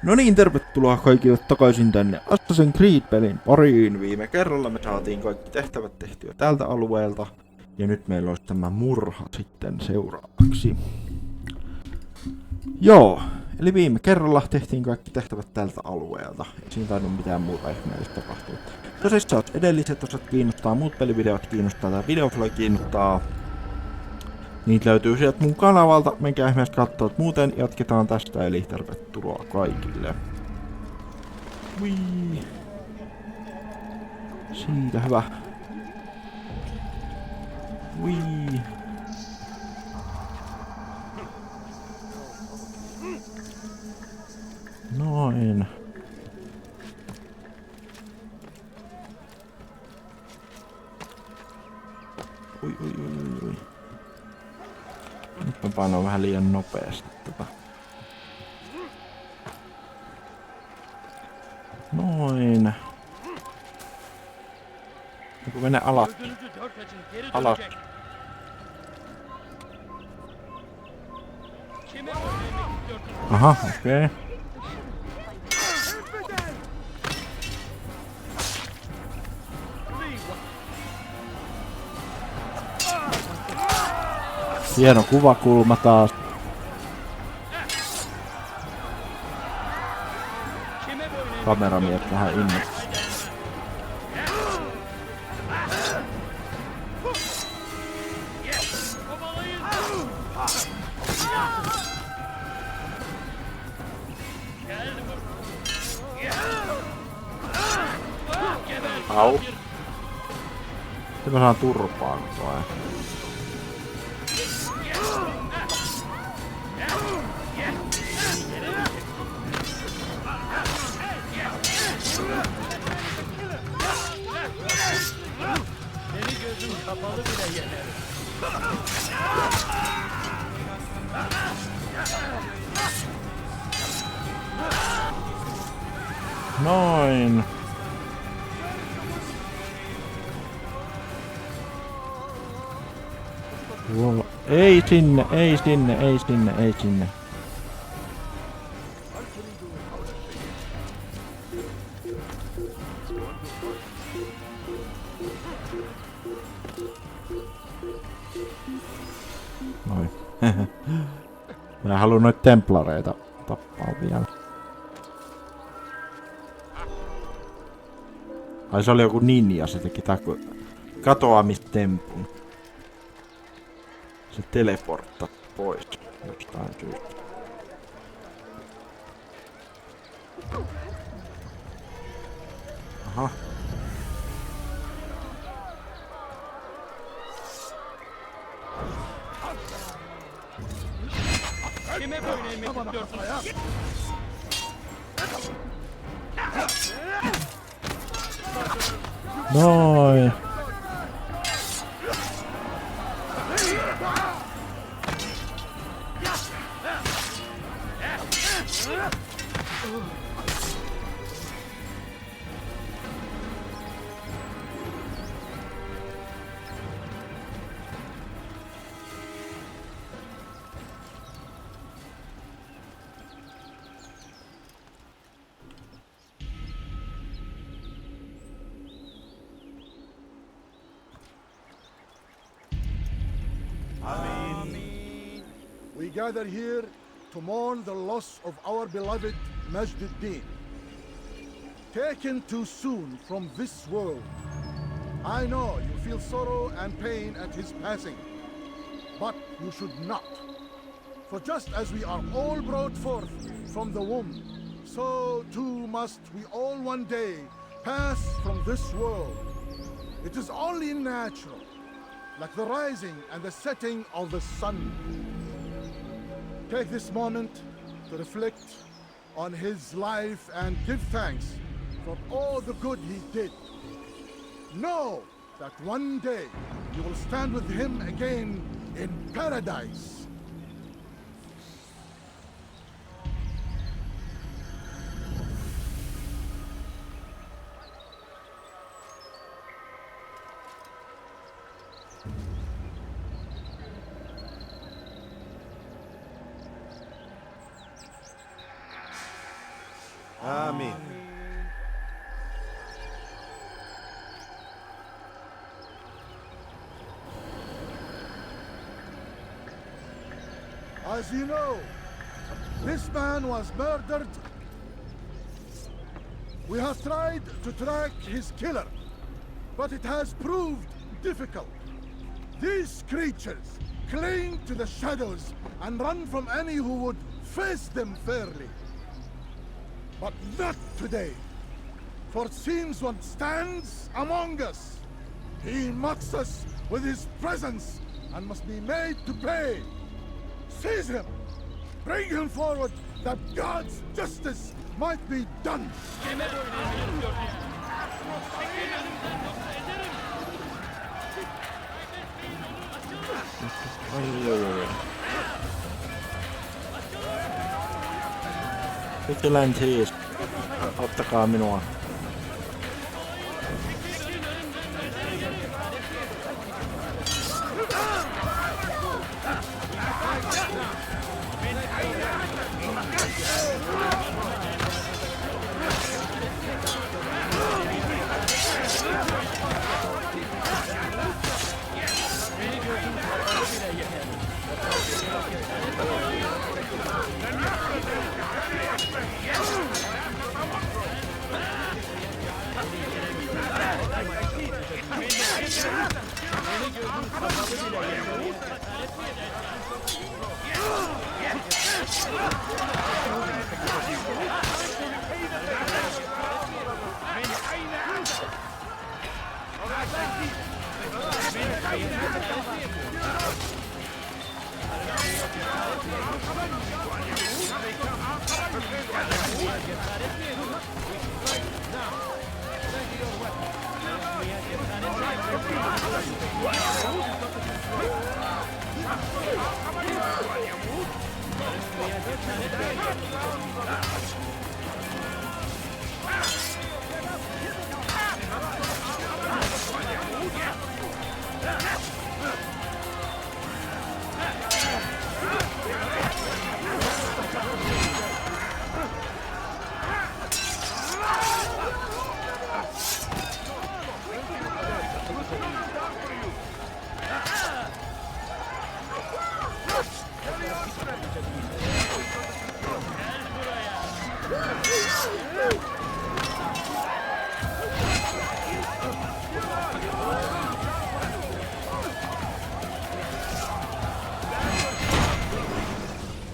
No niin, tervetuloa kaikille takaisin tänne Assassin's Creed-pelin pariin. Viime kerralla me saatiin kaikki tehtävät tehtyä tältä alueelta. Ja nyt meillä olisi tämä murha sitten seuraavaksi. Joo, eli viime kerralla tehtiin kaikki tehtävät tältä alueelta. Ei siinä tainnut mitään muuta ihmeellistä tapahtua. Tosissaan edelliset osat kiinnostaa, muut pelivideot kiinnostaa, tai videoflow kiinnostaa. Niitä löytyy sieltä mun kanavalta, menkää ihmeessä kattoo, että muuten jatketaan tästä, eli tervetuloa kaikille. Wii. Siitä hyvä. Wii. Noin. Ui. Nyt mä painoin vähän liian nopeasti tätä. Noin. Joku mene alas. Alas. Aha, okei. Okay. Hieno kuvakulma taas. Kameramies vähän innostaa. Au. Sitten mä saan turpaa koko ajan. Noin. Ei sinne, ei sinne, ei sinne, ei sinne. Noin. Minä haluan noita templareita tappaa vielä. Ai se oli joku ninja, se teki katoamistempun. Se teleportta pois jostain syystä. Aha. Noin. We gather here to mourn the loss of our beloved Majd-ud-Din, taken too soon from this world. I know you feel sorrow and pain at his passing, but you should not. For just as we are all brought forth from the womb, so too must we all one day pass from this world. It is only natural, like the rising and the setting of the sun. Take this moment to reflect on his life and give thanks for all the good he did. Know that one day you will stand with him again in paradise. Amen. As you know, this man was murdered. We have tried to track his killer, but it has proved difficult. These creatures cling to the shadows and run from any who would face them fairly. But not today, for it seems one stands among us. He mocks us with his presence and must be made to pay. Seize him! Bring him forward that God's justice might be done! Jutelen siis. Ottakaa minua.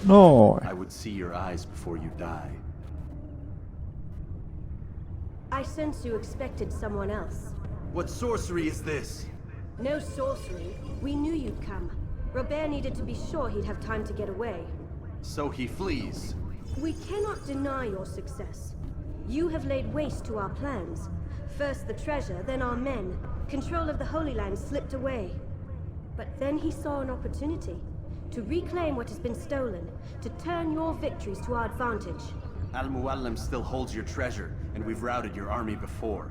No. I would see your eyes before you die. I sense you expected someone else. What sorcery is this? No sorcery. We knew you'd come. Robert needed to be sure he'd have time to get away. So he flees. We cannot deny your success. You have laid waste to our plans. First the treasure, then our men. Control of the Holy Land slipped away. But then he saw an opportunity. To reclaim what has been stolen, to turn your victories to our advantage. Al-Muallim still holds your treasure, and we've routed your army before.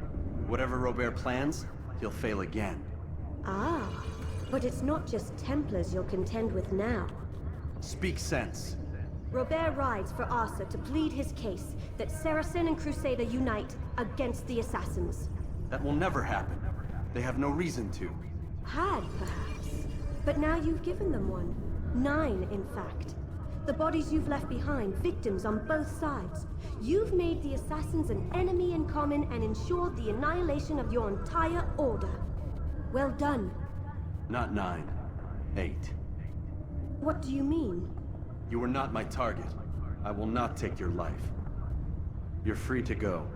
Whatever Robert plans, he'll fail again. Ah, but it's not just Templars you'll contend with now. Speak sense. Robert rides for Asa to plead his case that Saracen and Crusader unite against the Assassins. That will never happen. They have no reason to. Had, perhaps. But now you've given them one. 9, in fact. The bodies you've left behind, victims on both sides. You've made the Assassins an enemy in common and ensured the annihilation of your entire order. Well done. Not 9. 8. What do you mean? You are not my target. I will not take your life. You're free to go,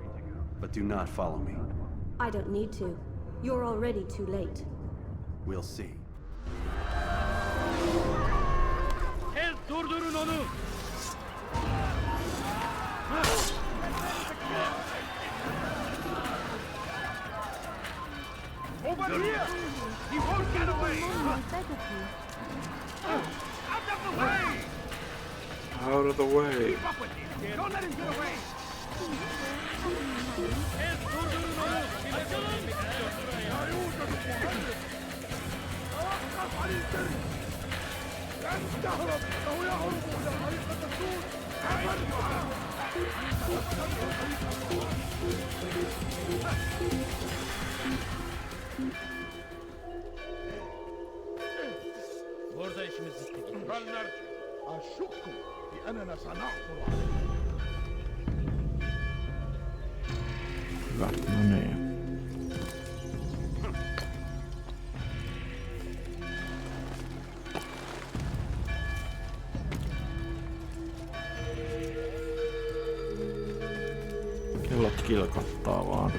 but do not follow me. I don't need to. You're already too late. We'll see. Durdurun onu. Over here! He won't get away! Out of the way! Out of the way. Keep up with him! Don't let him get away! Burada işimiz bitti. بل نرجع. أشك بأننا سنعثر عليه. Hyvä, no niin. Kellot kilkottaa vaan.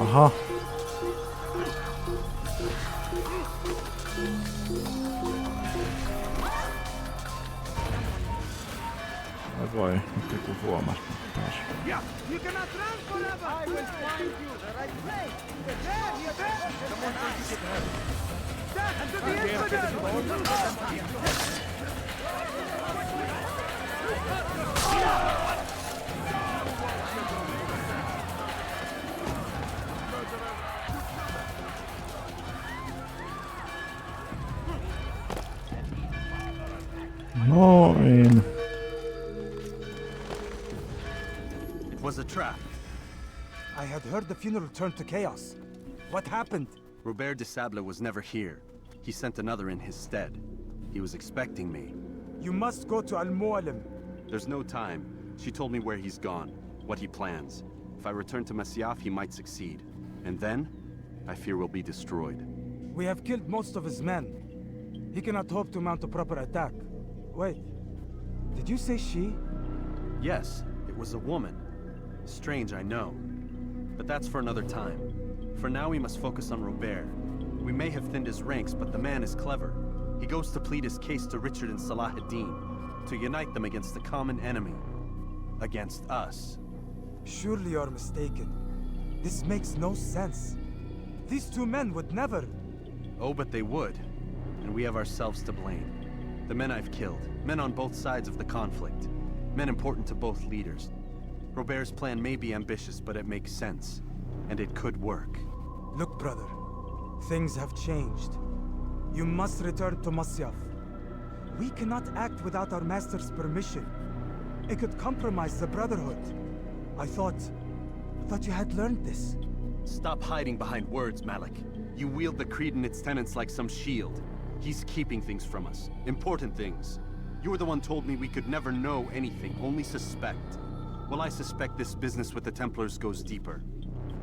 Aha. Ai voi, nyt joku huomasi taas. Yeah, you cannot run forever. I will find you the right place. There, you're there. Someone trying to get hurt. There, and to the infidel. Noin. It was a trap. I had heard the funeral turned to chaos. What happened? Robert de Sable was never here. He sent another in his stead. He was expecting me. You must go to Al-Mualim. There's no time. She told me where he's gone, what he plans. If I return to Masyaf, he might succeed. And then, I fear we'll be destroyed. We have killed most of his men. He cannot hope to mount a proper attack. Wait, did you say she? Yes, it was a woman. Strange, I know. But that's for another time. For now, we must focus on Robert. We may have thinned his ranks, but the man is clever. He goes to plead his case to Richard and Salah ad-Din, to unite them against the common enemy. Against us. Surely you're mistaken. This makes no sense. These two men would never... Oh, but they would. And we have ourselves to blame. The men I've killed, men on both sides of the conflict. Men important to both leaders. Robert's plan may be ambitious, but it makes sense. And it could work. Look, brother. Things have changed. You must return to Masyaf. We cannot act without our master's permission. It could compromise the Brotherhood. I thought you had learned this. Stop hiding behind words, Malik. You wield the creed and its tenets like some shield. He's keeping things from us. Important things. You were the one told me we could never know anything, only suspect. Well, I suspect this business with the Templars goes deeper.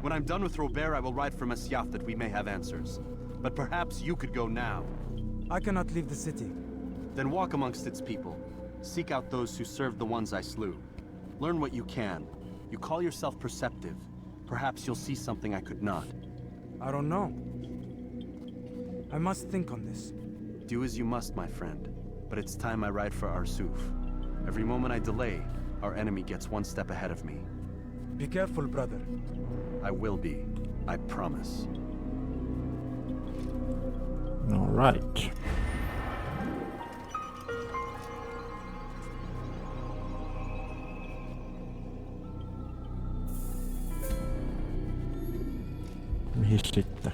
When I'm done with Robert, I will ride for Masyaf that we may have answers. But perhaps you could go now. I cannot leave the city. Then walk amongst its people. Seek out those who served the ones I slew. Learn what you can. You call yourself perceptive. Perhaps you'll see something I could not. I don't know. I must think on this. Do as you must, my friend. But it's time I ride for Arsuf. Every moment I delay, our enemy gets one step ahead of me. Be careful, brother. I will be. I promise. All right. Mihin sitten?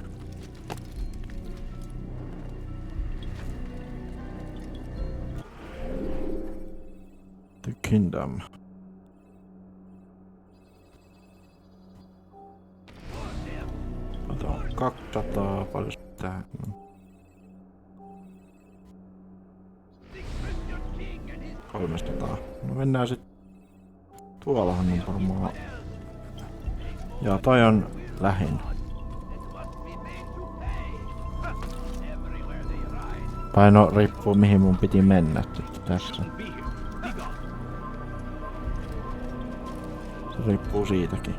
The Kingdom. Otetaan 200, paljon sitä. 300. No mennään sit. Tuollahan on varmaan. Joo, toi on lähin. Tai no riippuu mihin mun piti mennä sitten tässä. Se riippuu siitäkin.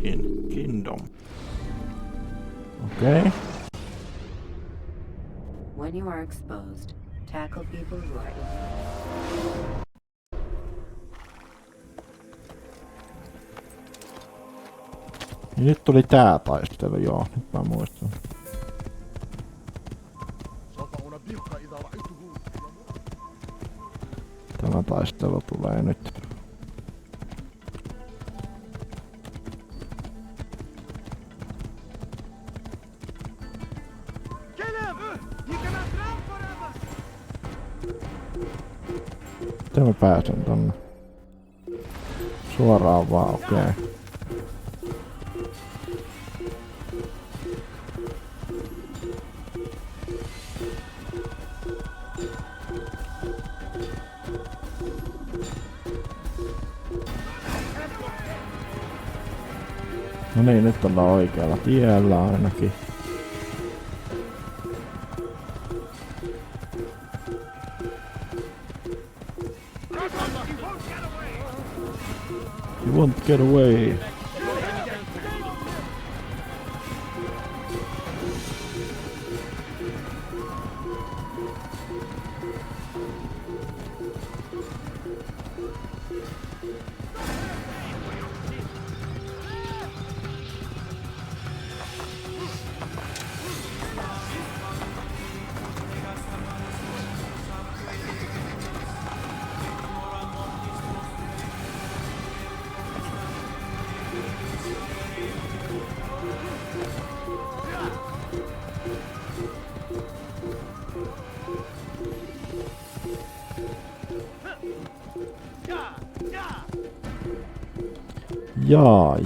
niin, Kingdom. Okei. Okay. When you are exposed, tackle people who are Ja nyt tuli tää taistelu, joo, nyt mä muistan. Tämä taistelu tulee nyt. Miten mä pääsen tonne? Suoraan vaan, okei. Okay. No niin, nyt ollaan oikealla tiellä ainakin. You won't get away.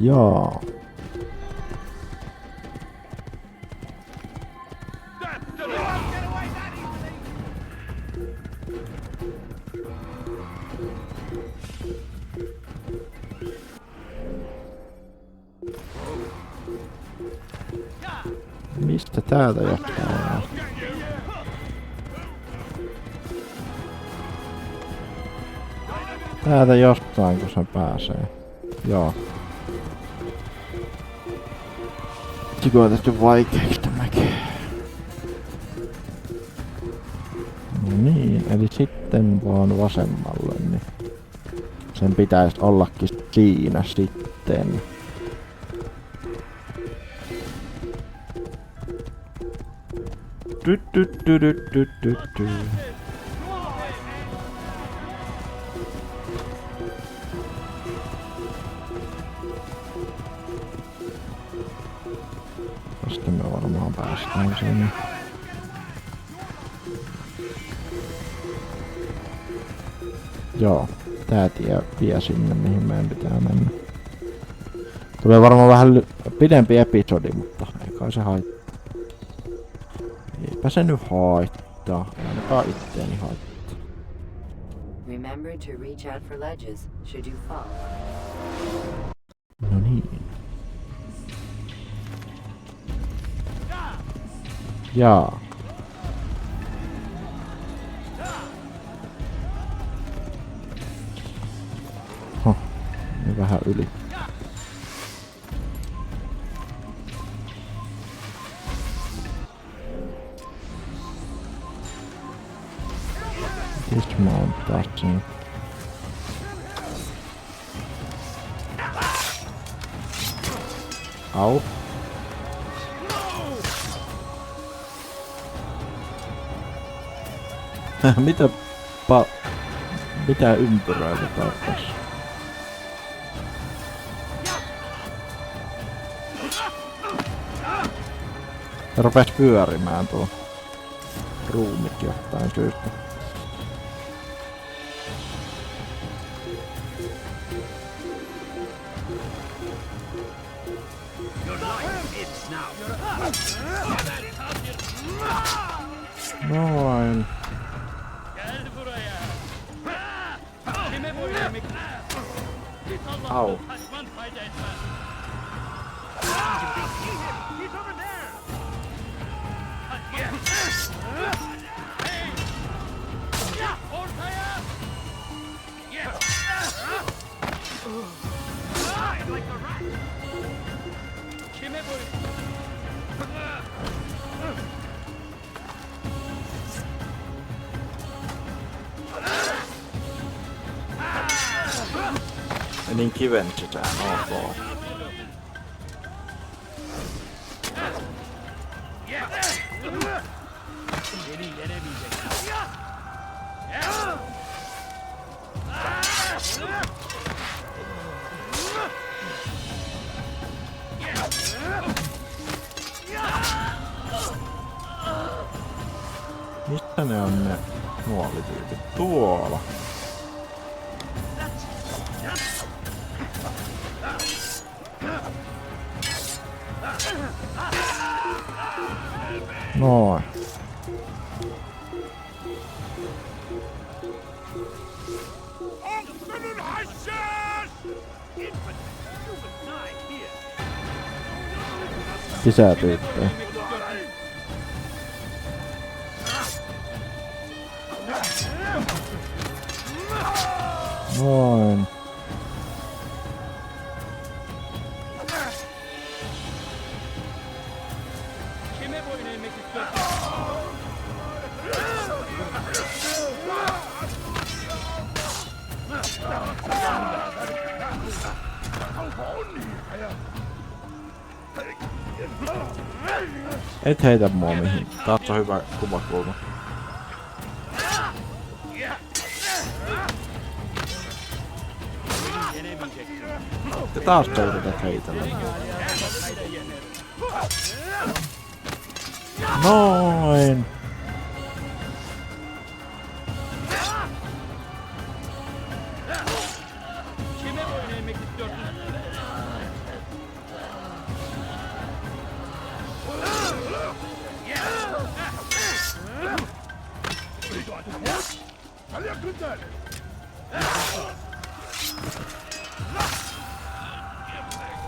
Jaa. Mistä täältä johtaa? Täältä jostain, kun se pääsee. Joo. Siko on tehty vaikeeksi tämäkin. No niin, eli sitten vaan vasemmalle, niin sen pitäisi ollakin siinä sitten. Sitten me varmaan päästään sinne. Joo, tää tie vie sinne, mihin meidän pitää mennä. Tulee varmaan vähän pidempi episodi, mutta ei kai se haittaa. Eipä se nyt haittaa, ainakaan itteeni haittaa. Remember to reach out for ledges should you fall. No niin. Jaa. Vähän yli. Dismountaa sen. Au. Mitä ympyröitä tässä? Se rupes pyörimään tuo ruumit jostain syystä. Noin. Au. Menin kiven sisään, ok. Mistä ne on ne nuolityypit? Tuolla. Noin. Lisää tyyppejä. Noin. Et heitä mua mihin. Taas on hyvä kuvakulma. Ja taas sä yrität heitellä. Noin.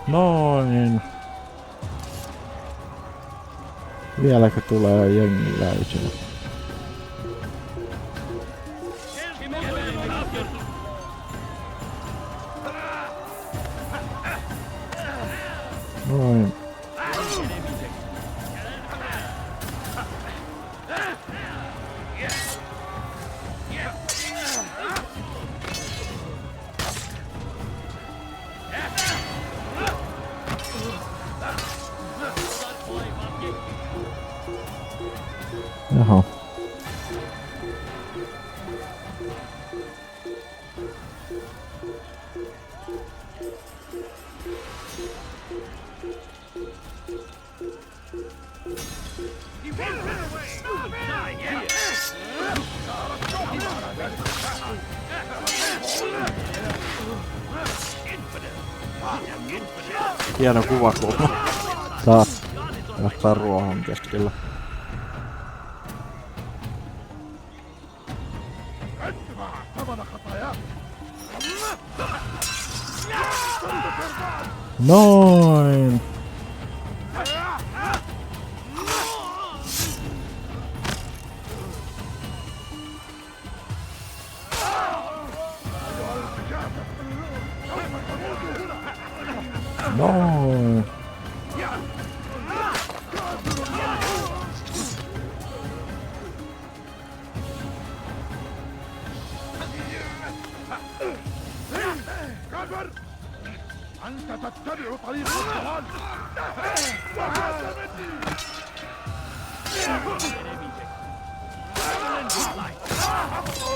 Noin. Vieläkö tulee jengiläisiä? Noin. Jaha. Hieno kuvakulma. Taas. Jostain ruohon keskellä. Noin. Noin. أنت تتبع طريق الضلال.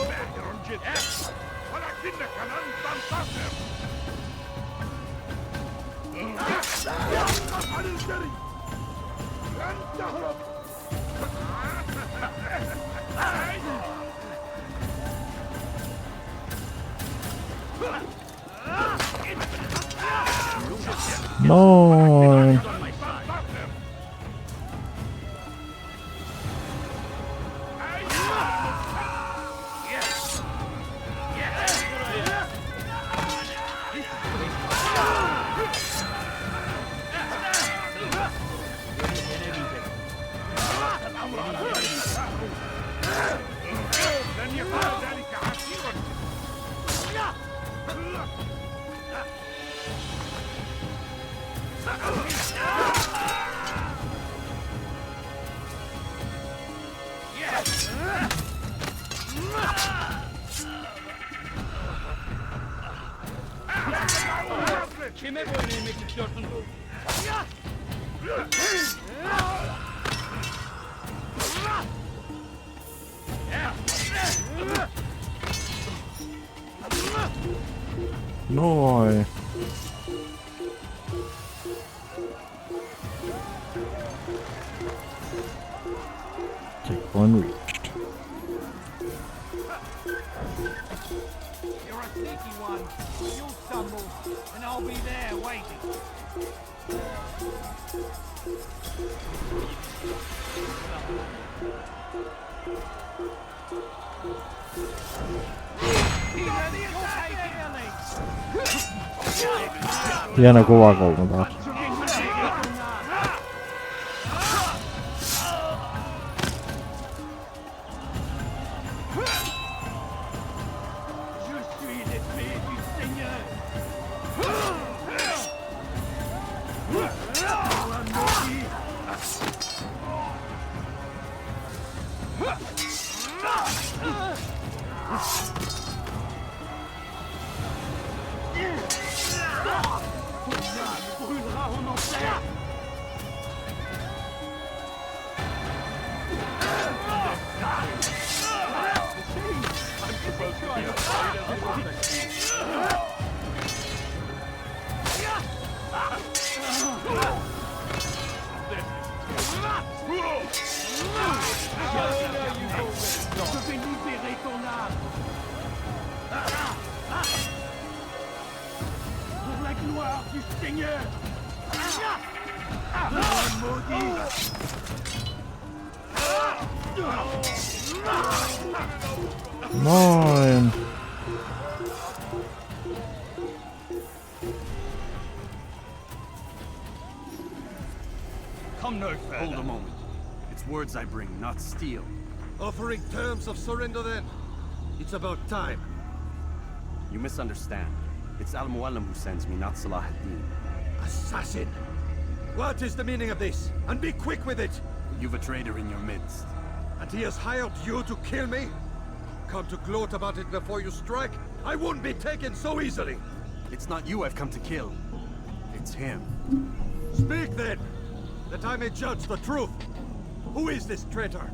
ماهر جدا ولكنك لن تنتصر. يقف عن الجري. لن تهرب. Noin. لن يكون ذلك عسيرا. Kime böyle yemek istiyorsun? Noin. Checkpoint reached. You're a sneaky one. You'll stumble, and I'll be there waiting. Hieno kuvakulma taas. Noin. Come no further. Hold a moment. It's words I bring, not steel. Offering terms of surrender then? It's about time. You misunderstand. It's Al-Muallim who sends me, not Salah ad-Din. Assassin! What is the meaning of this? And be quick with it! You've a traitor in your midst. And he has hired you to kill me? Come to gloat about it before you strike? I won't be taken so easily! It's not you I've come to kill. It's him. Speak then, that I may judge the truth. Who is this traitor?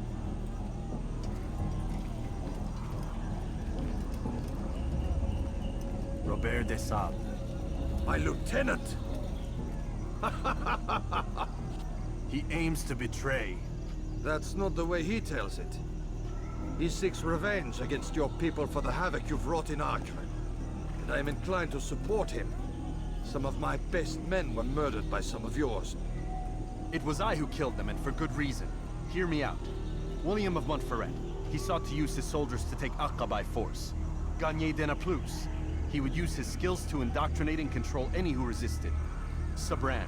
Robert de Sable. My lieutenant! He aims to betray. That's not the way he tells it. He seeks revenge against your people for the havoc you've wrought in Acre. And I am inclined to support him. Some of my best men were murdered by some of yours. It was I who killed them, and for good reason. Hear me out. William of Montferrat. He sought to use his soldiers to take Acre by force. Gagné de Naplouse. He would use his skills to indoctrinate and control any who resisted. Sabran.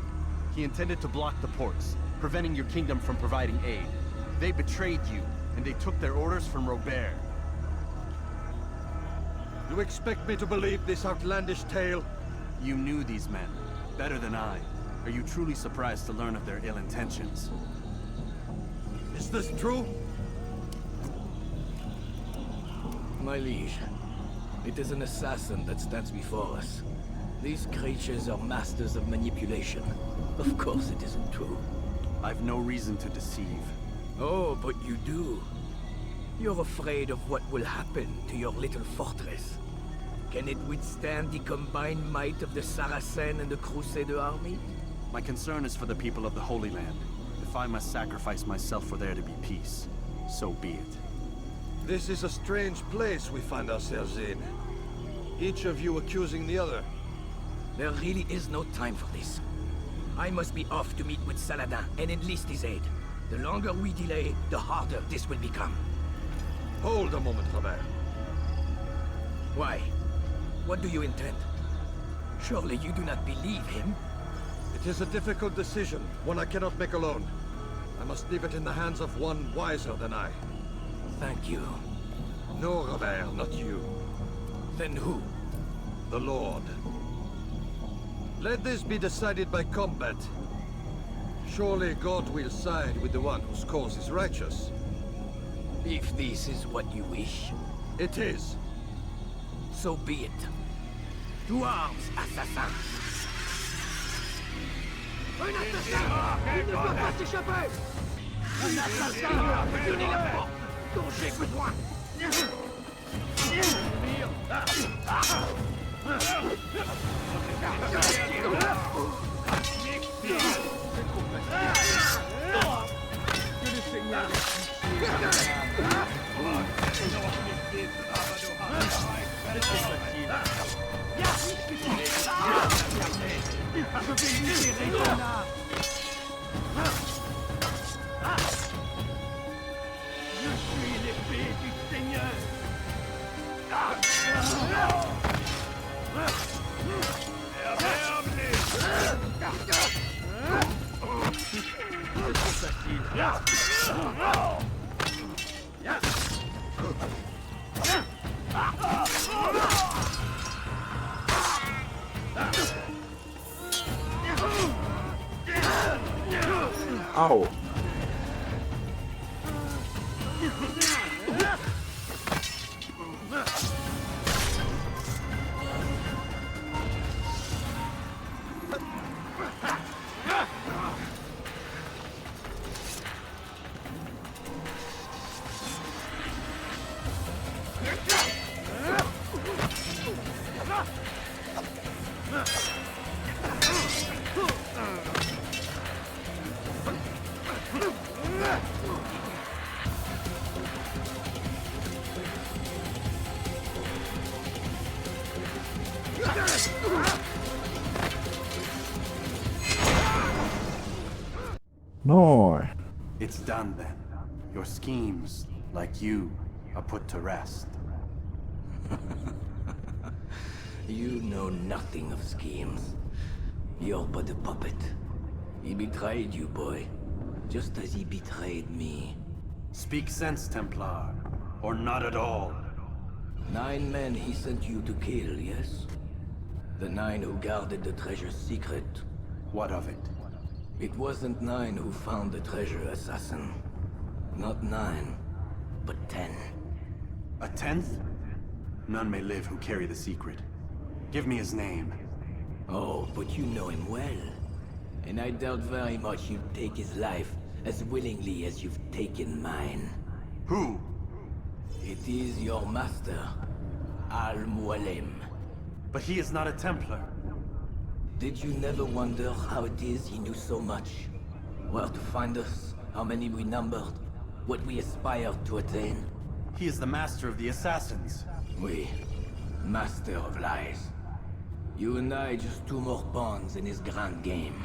He intended to block the ports, preventing your kingdom from providing aid. They betrayed you, and they took their orders from Robert. You expect me to believe this outlandish tale? You knew these men, better than I. Are you truly surprised to learn of their ill intentions? Is this true? My liege, it is an assassin that stands before us. These creatures are masters of manipulation. Of course it isn't true. I've no reason to deceive. Oh, but you do. You're afraid of what will happen to your little fortress. Can it withstand the combined might of the Saracen and the Crusader army? My concern is for the people of the Holy Land. If I must sacrifice myself for there to be peace, so be it. This is a strange place we find ourselves in. Each of you accusing the other. There really is no time for this. I must be off to meet with Saladin and enlist his aid. The longer we delay, the harder this will become. Hold a moment, Robert. Why? What do you intend? Surely you do not believe him? It is a difficult decision, one I cannot make alone. I must leave it in the hands of one wiser than I. Thank you. No, Robert, not you. Then who? The Lord. Let this be decided by combat. Surely God will side with the one whose cause is righteous. If this is what you wish, It is. so be it. To arms, assassin! Un assassin! Il ne peut pas s'échapper! Un assassin! Tenez la porte dont j'ai besoin! Je suis l'épée du Seigneur! Au. Noin. It's done then. Your schemes, like you, are put to rest. You know nothing of schemes. You're but a puppet. He betrayed you, boy. Just as he betrayed me. Speak sense, Templar. Or not at all. 9 men he sent you to kill, yes? The 9 who guarded the treasure's secret. What of it? It wasn't 9 who found the treasure, assassin. Not 9, but 10. A 10th? None may live who carry the secret. Give me his name. Oh, but you know him well. And I doubt very much you'd take his life as willingly as you've taken mine. Who? It is your master, Al-Mualim. But he is not a Templar. Did you never wonder how it is he knew so much? Where to find us, how many we numbered, what we aspired to attain? He is the master of the assassins. We, master of lies. You and I just 2 more pawns in his grand game.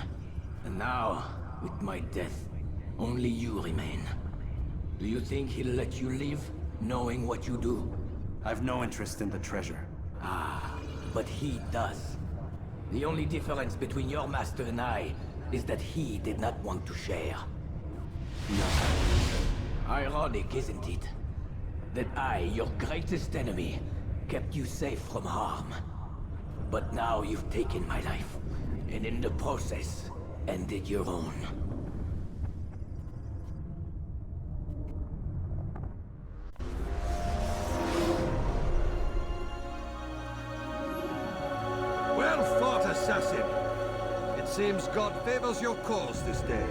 And now, with my death, only you remain. Do you think he'll let you live, knowing what you do? I've no interest in the treasure. Ah, but he does. The only difference between your master and I is that he did not want to share. No. Ironic, isn't it? That I, your greatest enemy, kept you safe from harm. But now you've taken my life, and in the process, ended your own. Well fought, assassin. It seems God favors your cause this day.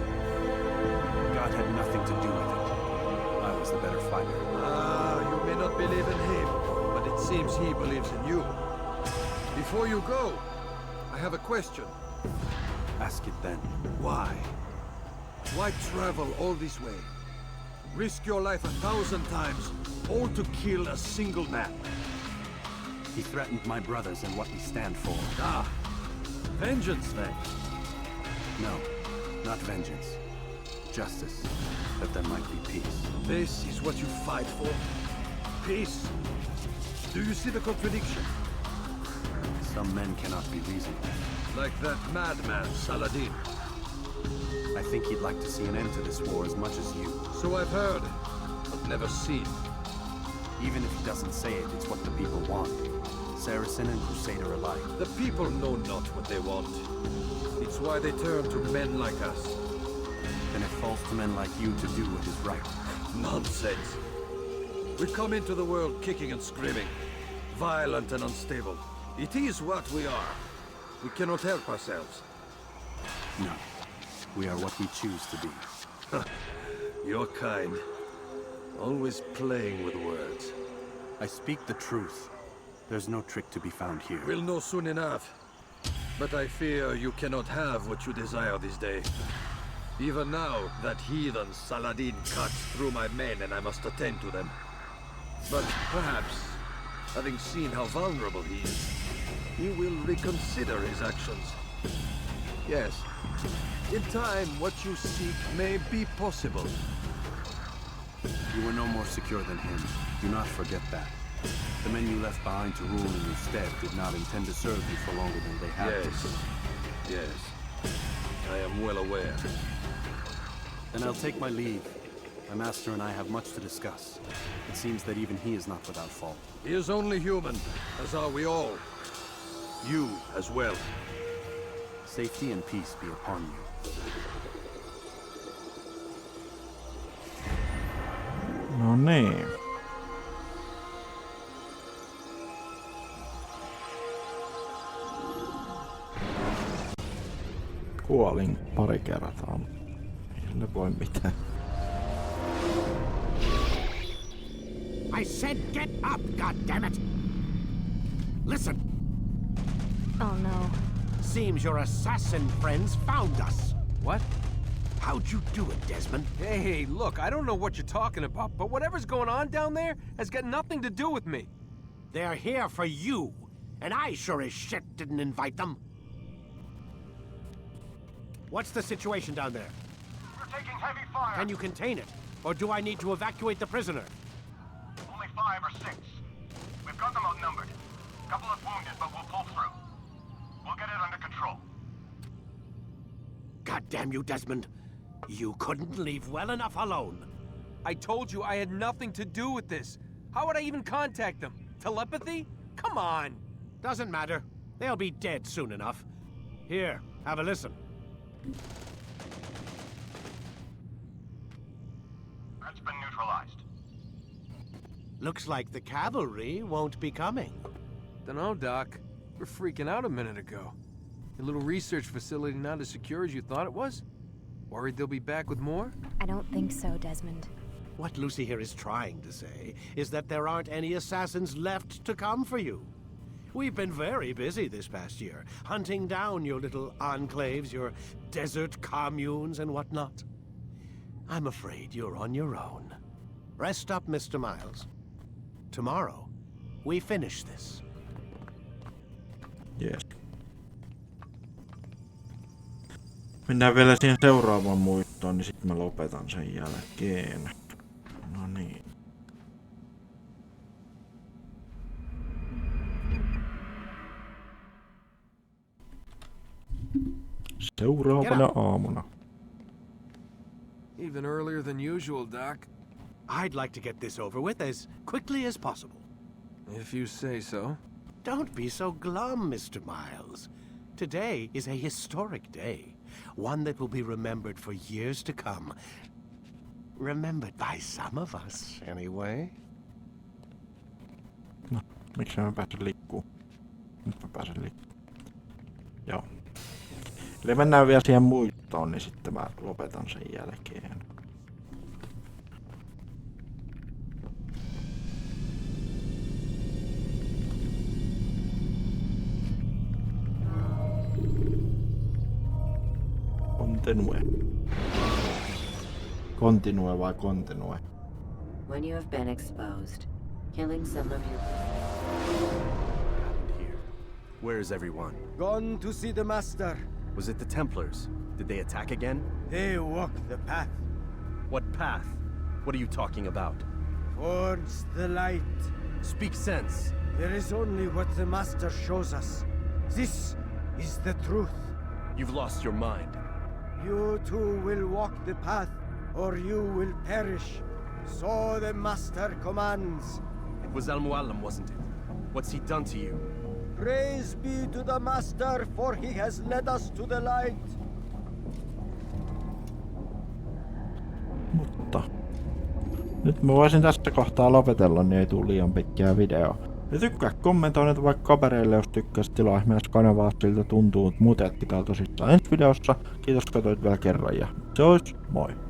God had nothing to do with it. I was the better fighter. Ah, you may not believe in him, but it seems he believes in you. Before you go, I have a question. Ask it then. Why? Why travel all this way? Risk your life 1,000 times, all to kill a single man. He threatened my brothers and what we stand for. Ah, vengeance then. No, not vengeance. Justice, that there might be peace. This is what you fight for? Peace? Do you see the contradiction? Some men cannot be reasoned. Like that madman, Saladin. I think he'd like to see an end to this war as much as you. So I've heard, but never seen. Even if he doesn't say it, it's what the people want. Saracen and Crusader alike. The people know not what they want. It's why they turn to men like us. Then it falls to men like you to do what is right. Nonsense. We come into the world kicking and screaming, violent and unstable. It is what we are. We cannot help ourselves. No, We are what we choose to be. Your kind. Always playing with words. I speak the truth. There's no trick to be found here. We'll know soon enough. But I fear you cannot have what you desire this day. Even now, that heathen Saladin cuts through my men and I must attend to them. But perhaps, having seen how vulnerable he is, he will reconsider his actions. Yes, in time, what you seek may be possible. You were no more secure than him. Do not forget that. The men you left behind to rule in your stead did not intend to serve you for longer than they had to. Yes. I am well aware. Then I'll take my leave. My master and I have much to discuss. It seems that even he is not without fault. He is only human, as are we all. You as well. Safety and peace be upon you. No niin. Kuolin pari kertaa. Ei sille voi mitään. I said get up, goddammit! Listen! Oh no. Seems your assassin friends found us. What? How'd you do it, Desmond? Hey, look, I don't know what you're talking about, but whatever's going on down there has got nothing to do with me. They're here for you, and I sure as shit didn't invite them. What's the situation down there? We're taking heavy fire. Can you contain it? Or do I need to evacuate the prisoner? Only 5 or 6. We've got them outnumbered. Couple of wounded, but we'll pull through. We'll get it under control. God damn you, Desmond. You couldn't leave well enough alone. I told you I had nothing to do with this. How would I even contact them? Telepathy? Come on. Doesn't matter. They'll be dead soon enough. Here, have a listen. That's been neutralized. Looks like the cavalry won't be coming. Dunno, Doc. We're freaking out a minute ago. Your little research facility not as secure as you thought it was? Worried they'll be back with more? I don't think so, Desmond. What Lucy here is trying to say is that there aren't any assassins left to come for you. We've been very busy this past year, hunting down your little enclaves, your desert communes and whatnot. I'm afraid you're on your own. Rest up, Mr. Miles. Tomorrow, we finish this. Yes. Mennään vielä siihen seuraavaan muistoon, niin sitten mä lopetan sen jälkeen. No niin. Seuraavana aamuna. Even earlier than usual, Doc. I'd like to get this over with as quickly as possible. If you say so. Don't be so glum, Mr. Miles. Today is a historic day. One that will be remembered for years to come. Remembered by some of us, anyway. No, miksi mä pääsen liikkuu? Nyt mä pääsen liikkuu. Joo. Eli mennään vielä siihen muistoon, niin sitten mä lopetan sen jälkeen. Continue vai continue? When you have been exposed, killing some of your... Here. Where is everyone? Gone to see the master. Was it the Templars? Did they attack again? They walk the path What path? What are you talking about? towards the light. Speak sense. There is only what the master shows us. This is the truth. You've lost your mind. You too will walk the path, or you will perish. So the master commands. It was Al-Muallim, wasn't it? What's he done to you? Praise be to the master, for he has led us to the light. Mutta nyt mä voisin tästä kohtaa lopetella, niin ei tule liian pitkää videoa. Ja tykkää kommentoida vaikka kavereille, jos tykkäsit, tilaa myös kanavaa, siltä tuntuu, mutta muuten jatketaan tosissaan ensi videossa. Kiitos, katsoit vielä kerran ja se olisi moi!